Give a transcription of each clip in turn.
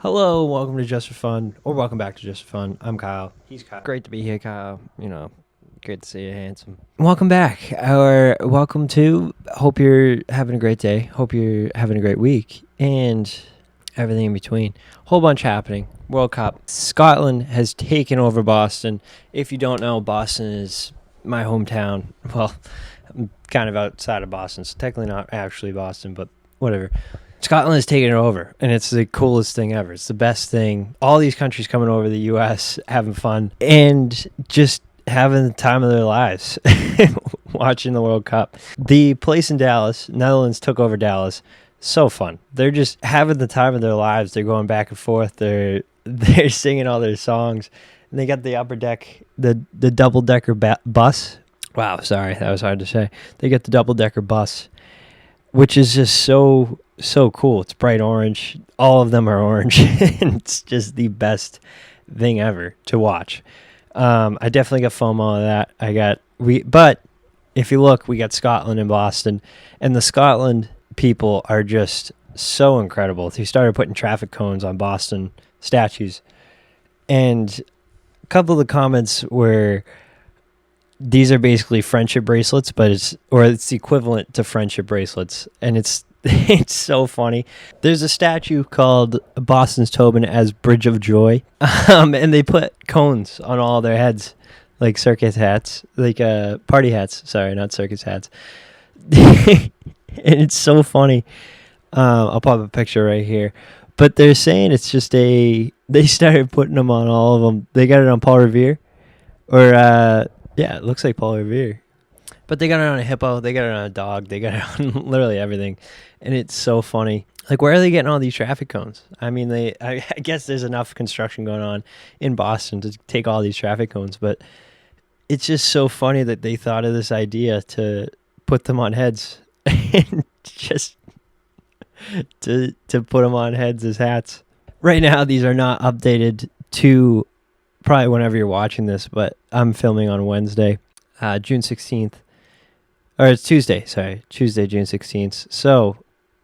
Hello, welcome to Just for Fun, or welcome back to Just for Fun. I'm Kyle. He's great to be here, Kyle. Great to see you, handsome. Welcome back, or welcome to. Hope you're having a great day. Hope you're having a great week, and everything in between. Whole bunch happening. World Cup. Scotland has taken over Boston. If you don't know, Boston is my hometown. Well, I'm kind of outside of Boston, so technically not actually Boston, but whatever. Scotland has taken it over, and it's the coolest thing ever. It's the best thing. All these countries coming over the U.S., having fun, and just having the time of their lives watching the World Cup. The place in Dallas, Netherlands took over Dallas. So fun. They're just having the time of their lives. They're going back and forth. They're singing all their songs. And they got the upper deck, the double-decker bus. Wow, sorry, that was hard to say. They get the double-decker bus, which is just so cool. It's bright orange. All of them are orange. It's just the best thing ever to watch. I definitely got FOMO of that. But if you look, we got Scotland and Boston, and the Scotland people are just so incredible. They started putting traffic cones on Boston statues, and a couple of the comments were, these are basically friendship bracelets, but it's equivalent to friendship bracelets, and it's so funny. There's a statue called Boston's Tobin as Bridge of Joy, and they put cones on all their heads, like circus hats, like party hats. Sorry, not circus hats. And it's so funny. I'll pop a picture right here. But they're saying it's just they started putting them on all of them. They got it on Paul Revere, or yeah, it looks like Paul Revere. But they got it on a hippo. They got it on a dog. They got it on literally everything. And it's so funny. Like, where are they getting all these traffic cones? I mean, I guess there's enough construction going on in Boston to take all these traffic cones. But it's just so funny that they thought of this idea to put them on heads. And just to put them on heads as hats. Right now, these are not updated to probably whenever you're watching this. But I'm filming on Wednesday, June 16th. Or it's Tuesday, June 16th. So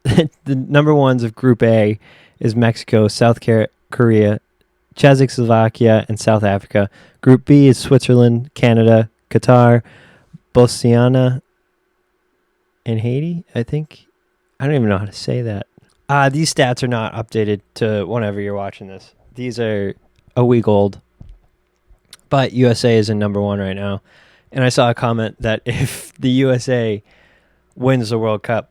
the number ones of Group A is Mexico, South Korea, Czechoslovakia, and South Africa. Group B is Switzerland, Canada, Qatar, Bosnia, and Haiti, I think. I don't even know how to say that. These stats are not updated to whenever you're watching this. These are a week old. But USA is in number one right now. And I saw a comment that if the USA wins the World Cup,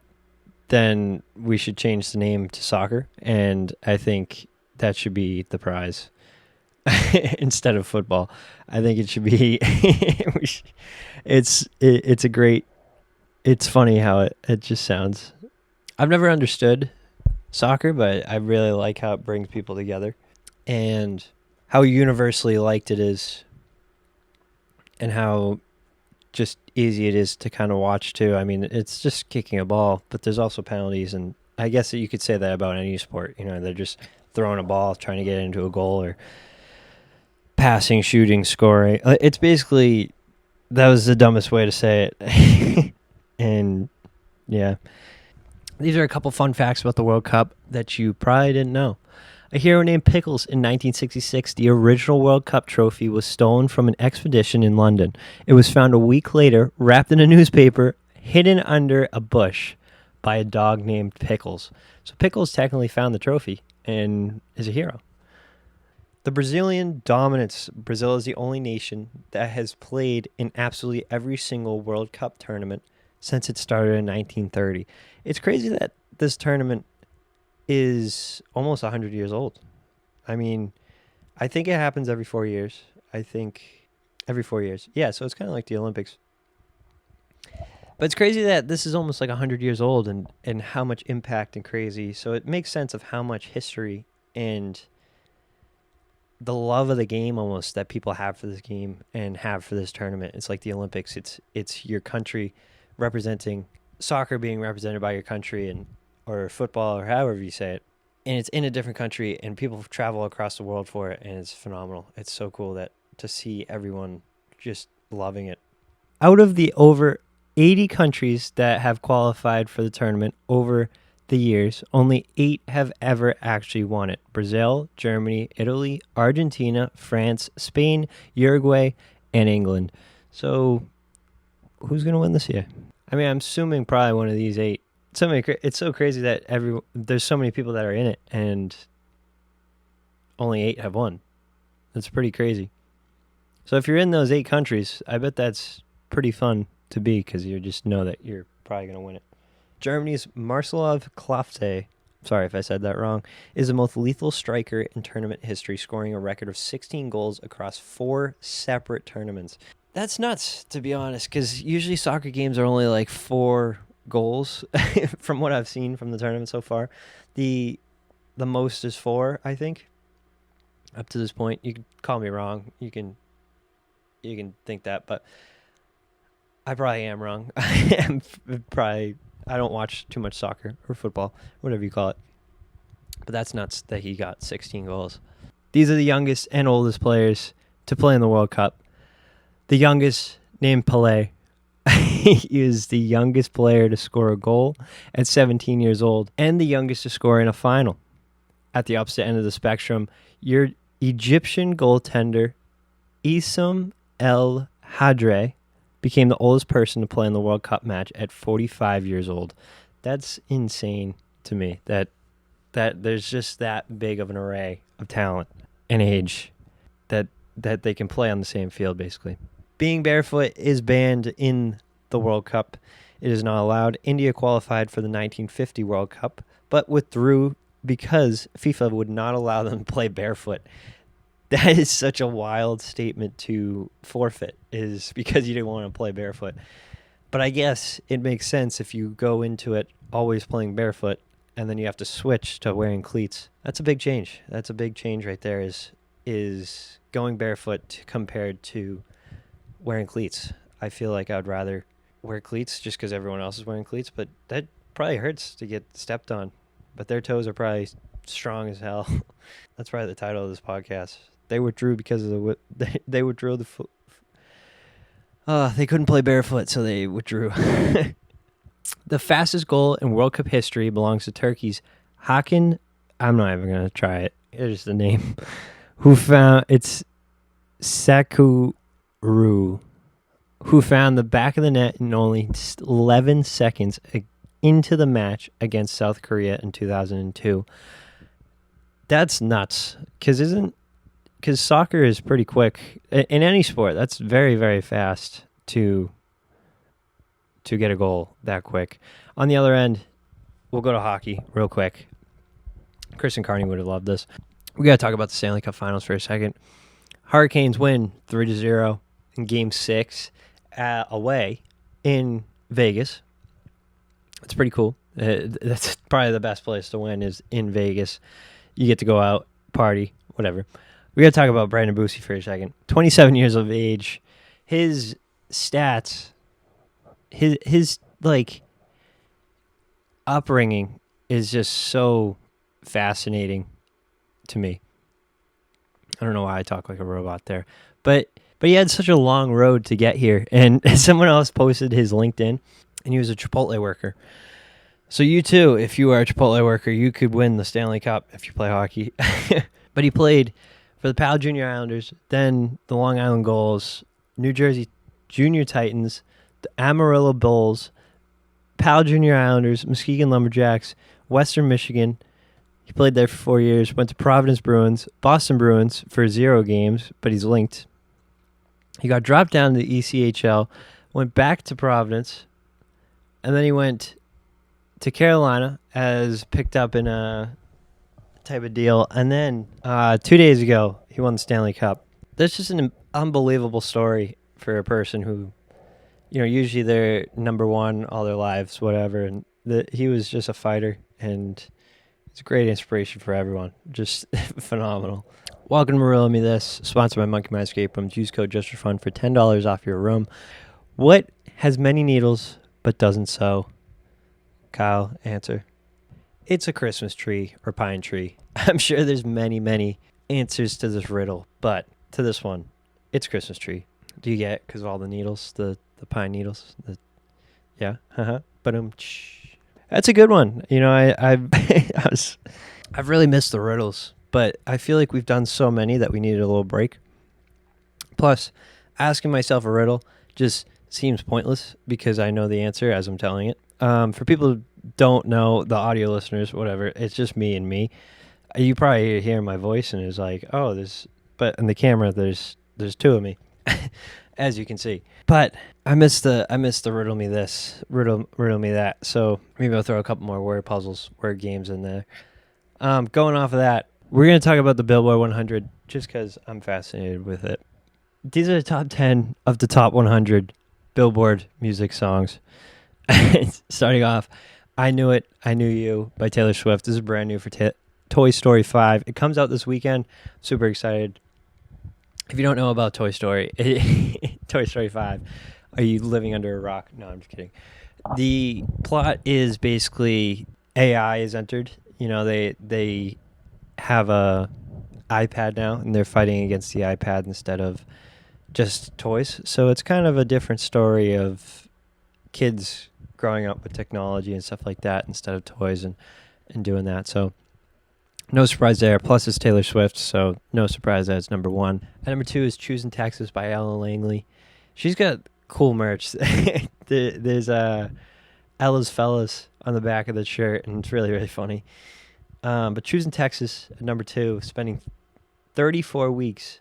then we should change the name to soccer. And I think that should be the prize instead of football. I think it should be. It's funny how it just sounds. I've never understood soccer, but I really like how it brings people together and how universally liked it is, and how just easy it is to kind of watch too. I mean, it's just kicking a ball, but there's also penalties, and I guess that you could say that about any sport. You know, they're just throwing a ball, trying to get into a goal, or passing, shooting, scoring. It's basically, that was the dumbest way to say it. And yeah, these are a couple fun facts about the World Cup that you probably didn't know. A hero named Pickles in 1966, the original World Cup trophy was stolen from an expedition in London. It was found a week later, wrapped in a newspaper, hidden under a bush by a dog named Pickles. So Pickles technically found the trophy and is a hero. The Brazilian dominance. Brazil is the only nation that has played in absolutely every single World Cup tournament since it started in 1930. It's crazy that this tournament is almost 100 years old. I mean, I think it happens every 4 years. Yeah, so it's kind of like the Olympics. But it's crazy that this is almost like 100 years old and how much impact and crazy. So it makes sense of how much history and the love of the game almost that people have for this game and have for this tournament. It's like the Olympics. It's your country representing, soccer being represented by your country, and or football, or however you say it. And it's in a different country, and people travel across the world for it, and it's phenomenal. It's so cool that to see everyone just loving it. Out of the over 80 countries that have qualified for the tournament, over the years, only 8 have ever actually won it. Brazil, Germany, Italy, Argentina, France, Spain, Uruguay, and England. So who's going to win this year? I mean, I'm assuming probably one of these 8. It's so crazy that there's so many people that are in it, and only 8 have won. That's pretty crazy. So if you're in those 8 countries, I bet that's pretty fun to be, because you just know that you're probably going to win it. Germany's Marcelov Klafte, sorry if I said that wrong, is the most lethal striker in tournament history, scoring a record of 16 goals across 4 separate tournaments. That's nuts, to be honest, because usually soccer games are only like 4 goals from what I've seen from the tournament so far. The most is 4, I think, up to this point. You can call me wrong. You can think that, but I probably am wrong. I don't watch too much soccer or football, whatever you call it. But that's nuts that he got 16 goals. These are the youngest and oldest players to play in the World Cup. The youngest, named Pelé, he is the youngest player to score a goal at 17 years old, and the youngest to score in a final. At the opposite end of the spectrum, your Egyptian goaltender, Issam El Hadre, became the oldest person to play in the World Cup match at 45 years old. That's insane to me, that there's just that big of an array of talent and age that they can play on the same field, basically. Being barefoot is banned in the World Cup. It is not allowed. India qualified for the 1950 World Cup, but withdrew because FIFA would not allow them to play barefoot. That is such a wild statement to forfeit, is because you didn't want to play barefoot. But I guess it makes sense if you go into it always playing barefoot and then you have to switch to wearing cleats. That's a big change. That's a big change right there, is going barefoot compared to wearing cleats. I feel like I'd rather wear cleats just because everyone else is wearing cleats, but that probably hurts to get stepped on. But their toes are probably strong as hell. That's probably the title of this podcast. They withdrew because of they withdrew they couldn't play barefoot, so they withdrew. The fastest goal in World Cup history belongs to Turkey's Hakan. I'm not even gonna try it. It's just the name. It's Sakuru, who found the back of the net in only 11 seconds into the match against South Korea in 2002. That's nuts, because soccer is pretty quick in any sport. That's very, very fast to get a goal that quick. On the other end, we'll go to hockey real quick. Chris and Carney would have loved this. We got to talk about the Stanley Cup Finals for a second. Hurricanes win 3-0 in Game 6 away in Vegas. It's pretty cool. That's probably the best place to win, is in Vegas. You get to go out, party, whatever. We got to talk about Brandon Boosie for a second. 27 years of age. His stats, his like upbringing is just so fascinating to me. I don't know why I talk like a robot there, but he had such a long road to get here. And someone else posted his LinkedIn, and he was a Chipotle worker. So you too, if you are a Chipotle worker, you could win the Stanley Cup if you play hockey. But he played for the Pal Junior Islanders, then the Long Island Gulls, New Jersey Junior Titans, the Amarillo Bulls, Pal Junior Islanders, Muskegon Lumberjacks, Western Michigan. He played there for 4 years, went to Providence Bruins, Boston Bruins for 0 games, but he's linked. He got dropped down to the ECHL, went back to Providence, and then he went to Carolina as picked up in a type of deal. And then 2 days ago, he won the Stanley Cup. That's just an unbelievable story for a person who, usually they're number one all their lives, whatever. And he was just a fighter, and it's a great inspiration for everyone. Just phenomenal. Welcome to Riddle Me This, sponsored by Monkey Mind Escape Rooms. Use code JustForFun for $10 off your room. What has many needles but doesn't sew? Kyle, answer. It's a Christmas tree or pine tree. I'm sure there's many, many answers to this riddle, but to this one, it's Christmas tree. Do you get it? Because of all the needles, the pine needles? Yeah? But That's a good one. You know, I've really missed the riddles, but I feel like we've done so many that we needed a little break. Plus, asking myself a riddle just seems pointless because I know the answer as I'm telling it. For people who don't know, the audio listeners, whatever, it's just me and me. You probably hear my voice and it's like, oh, but in the camera, there's two of me, as you can see. But I missed the riddle me this, riddle me that. So maybe I'll throw a couple more word puzzles, word games in there. Going off of that, we're gonna talk about the Billboard 100 just because I'm fascinated with it. These are the top 10 of the top 100 Billboard music songs. Starting off, I Knew It, I Knew You by Taylor Swift. This is brand new for Toy Story 5. It comes out this weekend. Super excited. If you don't know about Toy Story, Toy Story 5, are you living under a rock? No, I'm just kidding. The plot is basically AI is entered. You know, they have a iPad now, and they're fighting against the iPad instead of just toys. So it's kind of a different story of kids growing up with technology and stuff like that instead of toys and doing that. So no surprise there. Plus it's Taylor Swift, so no surprise that it's number one. And number two is Choosing Texas by Ella Langley. She's got cool merch. There's Ella's Fellas on the back of the shirt, and it's really, really funny. But Choosing Texas at number two, spending 34 weeks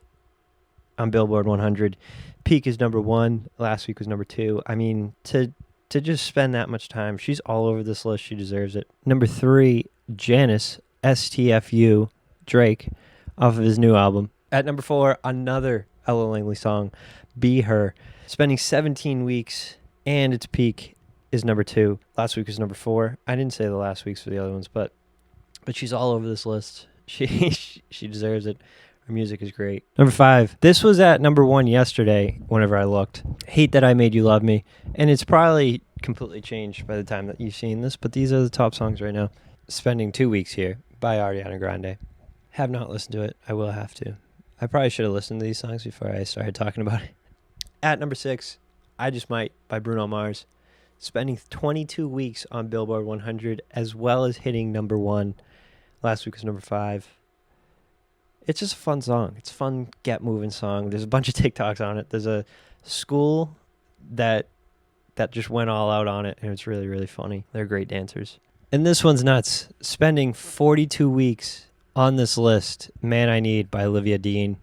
on Billboard 100. Peak is number one. Last week was number two. I mean, to just spend that much time, she's all over this list. She deserves it. Number three, Janice, STFU, Drake, off of his new album. At number four, another Ella Langley song, Be Her, spending 17 weeks, and its peak is number two. Last week was number four. I didn't say the last weeks for the other ones, but she's all over this list. She deserves it. Her music is great. Number five, this was at number one yesterday whenever I looked. Hate That I Made You Love Me. And it's probably completely changed by the time that you've seen this, but these are the top songs right now. Spending 2 weeks Here by Ariana Grande. Have not listened to it. I will have to. I probably should have listened to these songs before I started talking about it. At number six, I Just Might by Bruno Mars. Spending 22 weeks on Billboard 100 as well as hitting number one. Last week was number five. It's just a fun song. It's a fun get moving song. There's a bunch of TikToks on it. There's a school that just went all out on it, and it's really, really funny. They're great dancers. And this one's nuts. Spending 42 weeks on this list, Man I Need by Olivia Dean,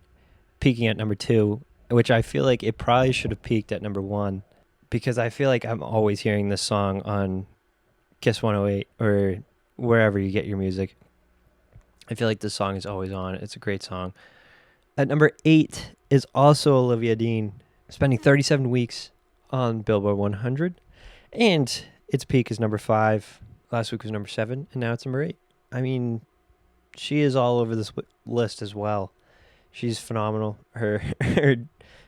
peaking at number two, which I feel like it probably should have peaked at number one because I feel like I'm always hearing this song on Kiss 108 or wherever you get your music. I feel like this song is always on. It's a great song. At number eight is also Olivia Dean, spending 37 weeks on Billboard 100. And its peak is number five. Last week was number seven, and now it's number eight. I mean, she is all over this list as well. She's phenomenal. Her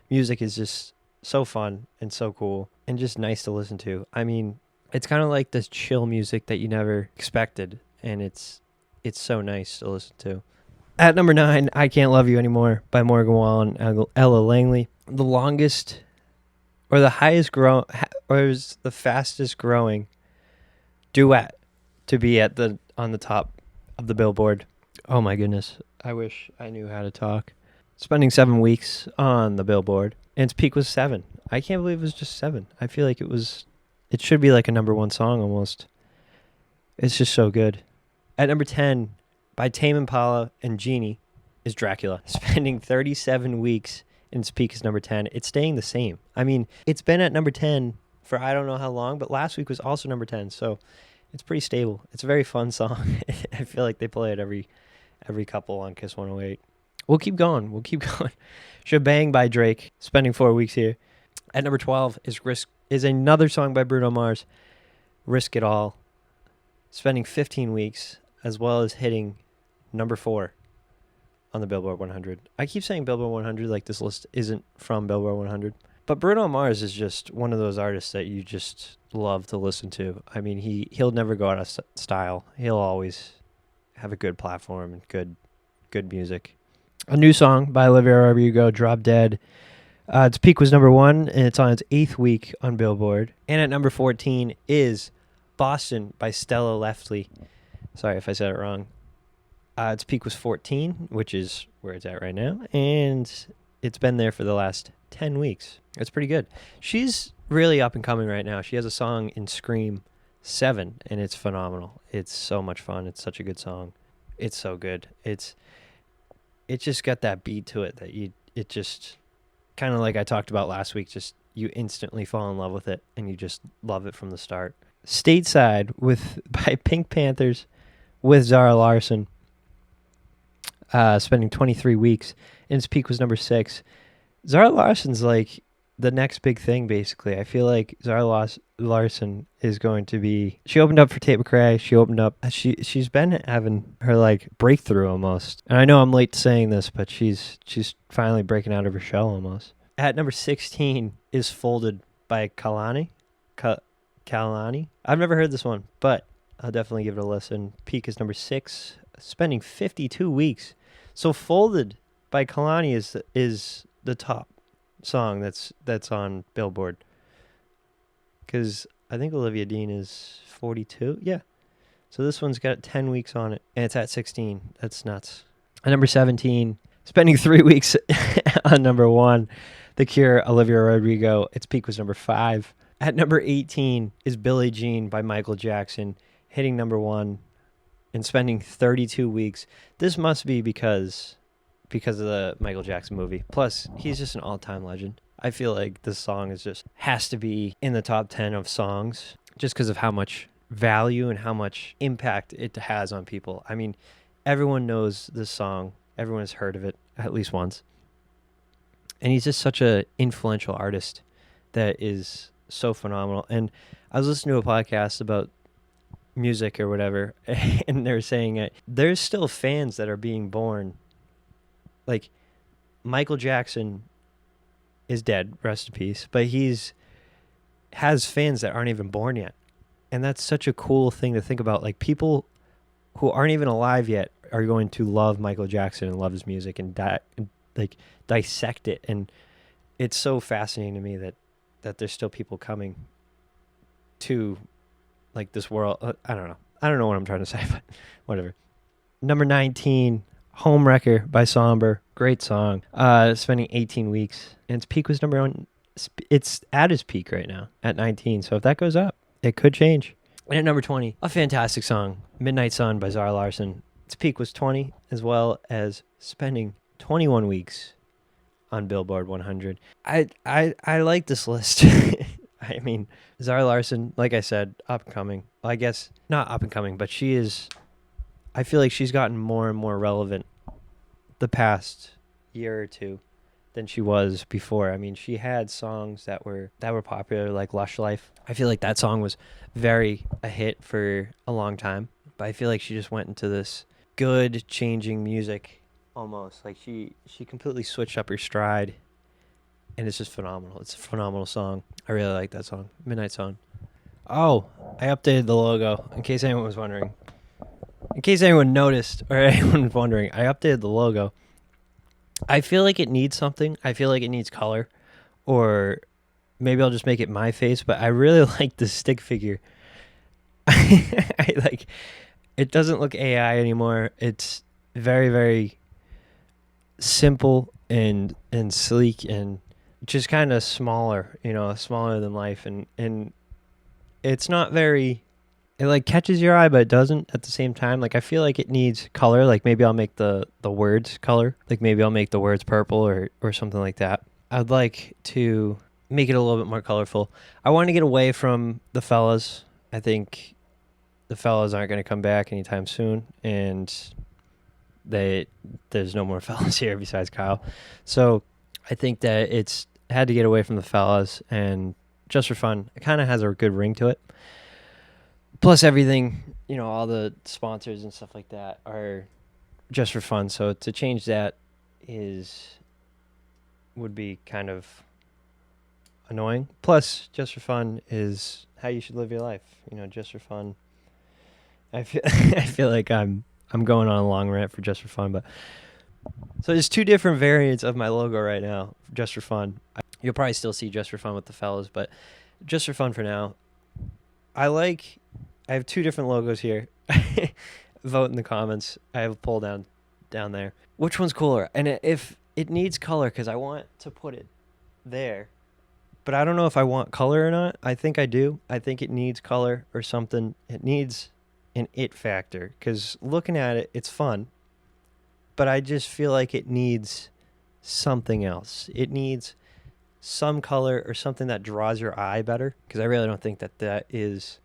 music is just so fun and so cool and just nice to listen to. I mean, it's kind of like this chill music that you never expected, and it's so nice to listen to. At number nine, I Can't Love You Anymore by Morgan Wallen and Ella Langley. The longest or the highest grow or is the fastest growing duet to be on the top of the Billboard. Oh my goodness. I wish I knew how to talk. Spending 7 weeks on the Billboard, and its peak was 7. I can't believe it was just 7. I feel like it should be like a number one song almost. It's just so good. At number 10, by Tame Impala and Genie, is Dracula. Spending 37 weeks, and its peak is number 10. It's staying the same. I mean, it's been at number 10 for I don't know how long, but last week was also number 10, so it's pretty stable. It's a very fun song. I feel like they play it every couple on Kiss 108. We'll keep going. Shebang by Drake, spending 4 weeks here. At number 12 is another song by Bruno Mars, Risk It All, spending 15 weeks, as well as hitting number 4 on the Billboard 100. I keep saying Billboard 100 like this list isn't from Billboard 100. But Bruno Mars is just one of those artists that you just love to listen to. I mean, he'll never go out of style. He'll always have a good platform and good music. A new song by Olivia Rodrigo, Drop Dead. Its peak was number 1, and it's on its 8th week on Billboard. And at number 14 is Boston by Stella Leftley. Sorry if I said it wrong. Its peak was 14, which is where it's at right now, and it's been there for the last 10 weeks. It's pretty good. She's really up and coming right now. She has a song in Scream 7, and it's phenomenal. It's so much fun. It's such a good song. It's so good. It just got that beat to it that it just kind of like I talked about last week, just you instantly fall in love with it and you just love it from the start. Stateside by Pink Panthers with Zara Larsson, spending 23 weeks, and its peak was number 6. Zara Larsson's like the next big thing, basically. I feel like Zara Larsson is going to be... She opened up for Tate McRae. She's been having her like breakthrough almost. And I know I'm late saying this, but she's finally breaking out of her shell almost. At number 16 is Folded by Kalani. Kalani. I've never heard this one, but I'll definitely give it a listen. Peak is number 6, spending 52 weeks. So Folded by Kalani is the top song that's on Billboard. Because I think Olivia Dean is 42. Yeah. So this one's got 10 weeks on it, and it's at 16. That's nuts. At number 17, spending 3 weeks on number 1, The Cure, Olivia Rodrigo. Its peak was number 5. At number 18 is Billie Jean by Michael Jackson, hitting number 1 and spending 32 weeks. This must be because of the Michael Jackson movie. Plus, he's just an all-time legend. I feel like this song has to be in the top 10 of songs just because of how much value and how much impact it has on people. I mean, everyone knows this song. Everyone has heard of it at least once. And he's just such an influential artist that is so phenomenal. And I was listening to a podcast about music or whatever, and they're saying there's still fans that are being born. Like, Michael Jackson is dead, rest in peace, but has fans that aren't even born yet. And that's such a cool thing to think about. Like, people who aren't even alive yet are going to love Michael Jackson and love his music and dissect it. And it's so fascinating to me that there's still people coming to like this world. I don't know what I'm trying to say, but whatever. Number 19, Homewrecker by Somber. Great song. Spending 18 weeks. And its peak was number 1. It's at its peak right now at 19. So if that goes up, it could change. And at number 20, a fantastic song, Midnight Sun by Zara Larsson. Its peak was 20, as well as spending 21 weeks on Billboard 100. I like this list. I mean, Zara Larsson, like I said, up and coming. Well, I guess not up and coming, but I feel like she's gotten more and more relevant the past year or two than she was before. I mean, she had songs that were popular, like Lush Life. I feel like that song was very a hit for a long time, but I feel like she just went into this good changing music almost. Like she completely switched up her stride, and it's just phenomenal. It's a phenomenal song. I really like that song, Midnight Sun. Oh, I updated the logo in case anyone was wondering. In case anyone noticed or anyone was wondering, I updated the logo. I feel like it needs something. I feel like it needs color, or maybe I'll just make it my face, but I really like the stick figure. It doesn't look AI anymore. It's very, very simple and sleek and just kind of smaller, smaller than life. And it's not very, it like catches your eye, but it doesn't at the same time. Like, I feel like it needs color. Like, maybe I'll make the words color. Like, maybe I'll make the words purple or something like that. I'd like to make it a little bit more colorful. I want to get away from the fellas. I think the fellas aren't going to come back anytime soon, and there's no more fellas here besides Kyle. So I think that it's had to get away from the fellas, and Just for Fun, it kind of has a good ring to it. Plus everything, all the sponsors and stuff like that are Just for Fun. So to change that would be kind of annoying. Plus, Just for Fun is how you should live your life. Just for fun. I feel like I'm going on a long rant for Just for Fun, but so there's 2 different variants of my logo right now, Just for Fun. You'll probably still see Just for Fun with the fellas, but Just for Fun for now. I have two different logos here. Vote in the comments. I have a poll down there. Which one's cooler? And if it needs color, because I want to put it there, but I don't know if I want color or not. I think I do. I think it needs color or something. It needs an it factor, because looking at it, it's fun, but I just feel like it needs something else. It needs some color or something that draws your eye better, because I really don't think that is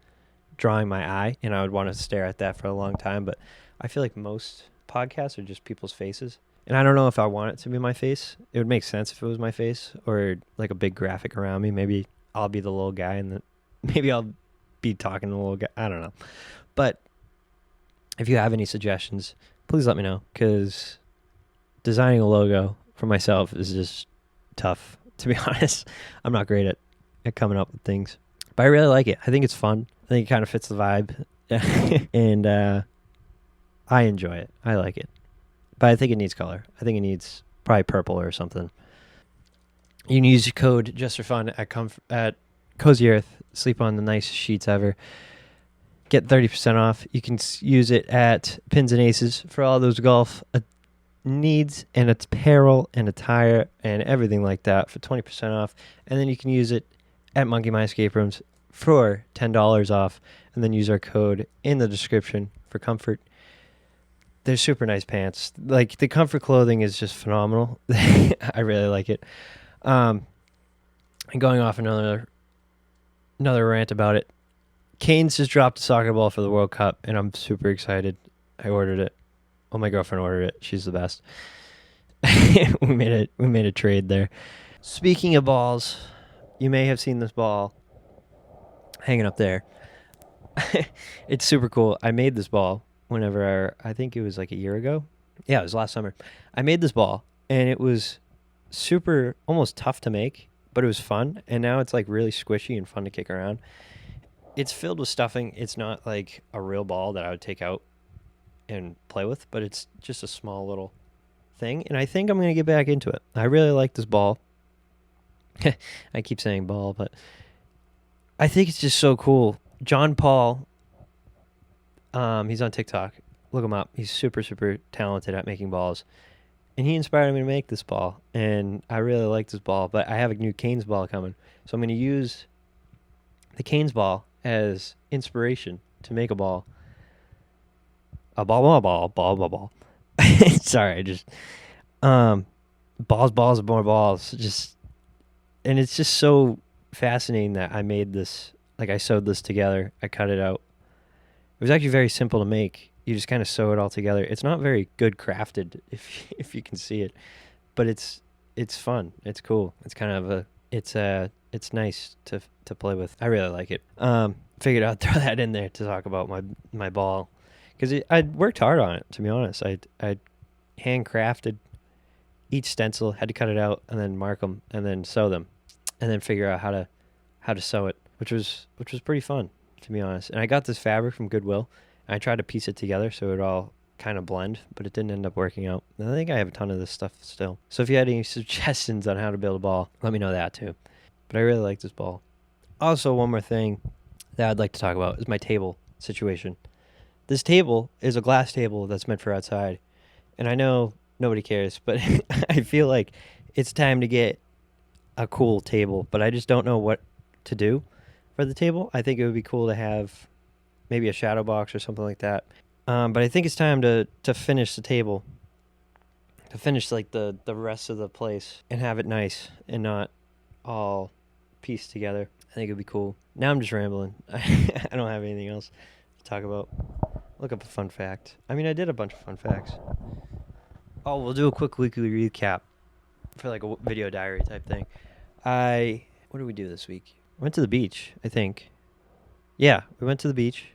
drawing my eye, and I would want to stare at that for a long time. But I feel like most podcasts are just people's faces, and I don't know if I want it to be my face. It would make sense if it was my face, or like a big graphic around me. Maybe I'll be the little guy, and maybe I'll be talking to the little guy. I don't know. But if you have any suggestions, please let me know, because designing a logo for myself is just tough, to be honest. I'm not great at coming up with things, but I really like it. I think it's fun. I think it kind of fits the vibe, and I enjoy it. I like it, but I think it needs color. I think it needs probably purple or something. You can use your code just for fun at Cozy Earth. Sleep on the nicest sheets ever. Get 30% off. You can use it at Pins and Aces for all those golf needs and apparel and attire and everything like that for 20% off. And then you can use it at Monkey My Escape Rooms for $10 off, and then use our code in the description for comfort. They're super nice pants. Like, the comfort clothing is just phenomenal. I really like it. And going off another rant about it, Canes just dropped a soccer ball for the World Cup, and I'm super excited. I ordered it. Well, my girlfriend ordered it. She's the best. We made a trade there. Speaking of balls, you may have seen this ball hanging up there. It's super cool. I made this ball I think it was like a year ago. Yeah, it was last summer. I made this ball, and it was super, almost tough to make, but it was fun. And now it's like really squishy and fun to kick around. It's filled with stuffing. It's not like a real ball that I would take out and play with, but it's just a small little thing. And I think I'm going to get back into it. I really like this ball. I keep saying ball, but I think it's just so cool. John Paul, he's on TikTok. Look him up. He's super, super talented at making balls. And he inspired me to make this ball. And I really like this ball, but I have a new Canes ball coming. So I'm going to use the Canes ball as inspiration to make a ball. A ball. Sorry, I just balls, more balls. And it's just so fascinating that I made this. Like, I sewed this together. I cut it out. It was actually very simple to make. You just kind of sew it all together. It's not very good crafted, if you can see it, but it's fun. It's cool. It's kind of it's nice to play with. I really like it. Figured I'd throw that in there to talk about my ball, because I worked hard on it, to be honest. I handcrafted each stencil, had to cut it out and then mark them and then sew them, and then figure out how to sew it, which was pretty fun, to be honest. And I got this fabric from Goodwill, and I tried to piece it together so it all kind of blend, but it didn't end up working out. And I think I have a ton of this stuff still. So if you had any suggestions on how to build a ball, let me know that too. But I really like this ball. Also, one more thing that I'd like to talk about is my table situation. This table is a glass table that's meant for outside. And I know nobody cares, but I feel like it's time to get a cool table, but I just don't know what to do for the table. I think it would be cool to have maybe a shadow box or something like that. But I think it's time to finish the table, to finish like the rest of the place and have it nice and not all pieced together. I think it'd be cool. Now I'm just rambling. I don't have anything else to talk about. Look up a fun fact. I mean, I did a bunch of fun facts. Oh, we'll do a quick weekly recap for like a video diary type thing. What did we do this week? Went to the beach, I think. Yeah, we went to the beach.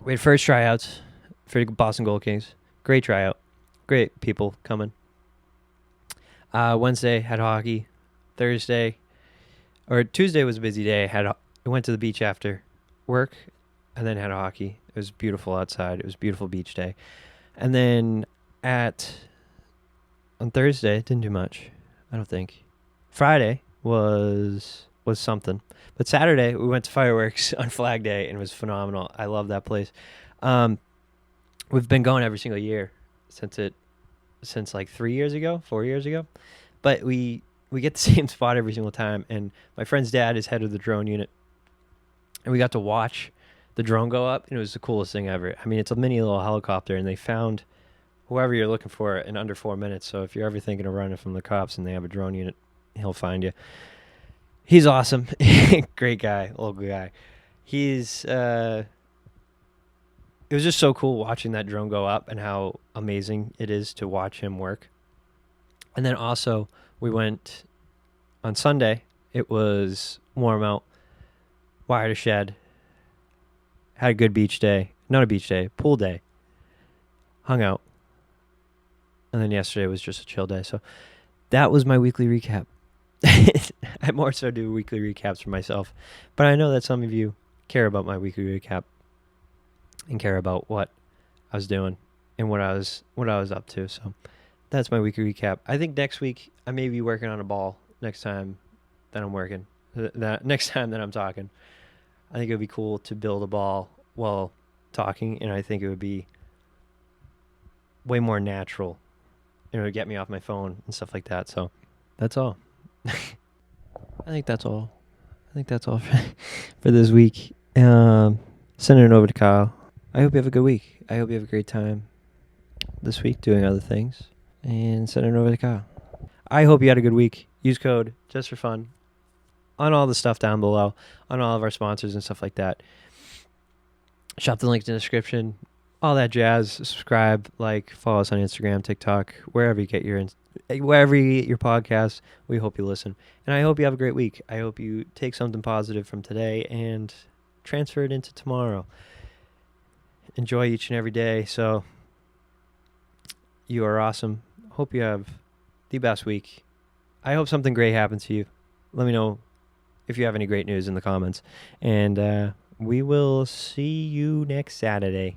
We had first tryouts for Boston Gold Kings. Great tryout. Great people coming. Wednesday had hockey. Tuesday was a busy day. I went to the beach after work and then had hockey. It was beautiful outside. It was a beautiful beach day. And then on Thursday, didn't do much, I don't think. Friday was was something. But Saturday we went to fireworks on Flag Day and it was phenomenal. I love that place. We've been going every single year since like 4 years ago. But we get the same spot every single time. And my friend's dad is head of the drone unit, and we got to watch the drone go up, and it was the coolest thing ever. I mean, it's a mini little helicopter, and they found whoever you're looking for in under 4 minutes. So if you're ever thinking of running from the cops and they have a drone unit, he'll find you. He's awesome. Great guy, local guy. It was just so cool watching that drone go up and how amazing it is to watch him work. And then also we went on Sunday. It was warm out, wired a shed, had a good beach day. Not a beach day, pool day. Hung out. And then yesterday was just a chill day. So that was my weekly recap. I more so do weekly recaps for myself. But I know that some of you care about my weekly recap and care about what I was doing and what I was up to. So that's my weekly recap. I think next week I may be working on a ball next time that I'm working. Next time that I'm talking. I think it would be cool to build a ball while talking, and I think it would be way more natural. It would get me off my phone and stuff like that. So that's all. I think that's all. For this week. Sending it over to Kyle. I hope you have a good week. I hope you have a great time this week doing other things. And sending it over to Kyle. I hope you had a good week. Use code just for fun on all the stuff down below, on all of our sponsors and stuff like that. Shop the link in the description, all that jazz. Subscribe, like, follow us on Instagram, TikTok, wherever you get your podcasts. We hope you listen. And I hope you have a great week. I hope you take something positive from today and transfer it into tomorrow. Enjoy each and every day. So you are awesome. Hope you have the best week. I hope something great happens to you. Let me know if you have any great news in the comments. And we will see you next Saturday.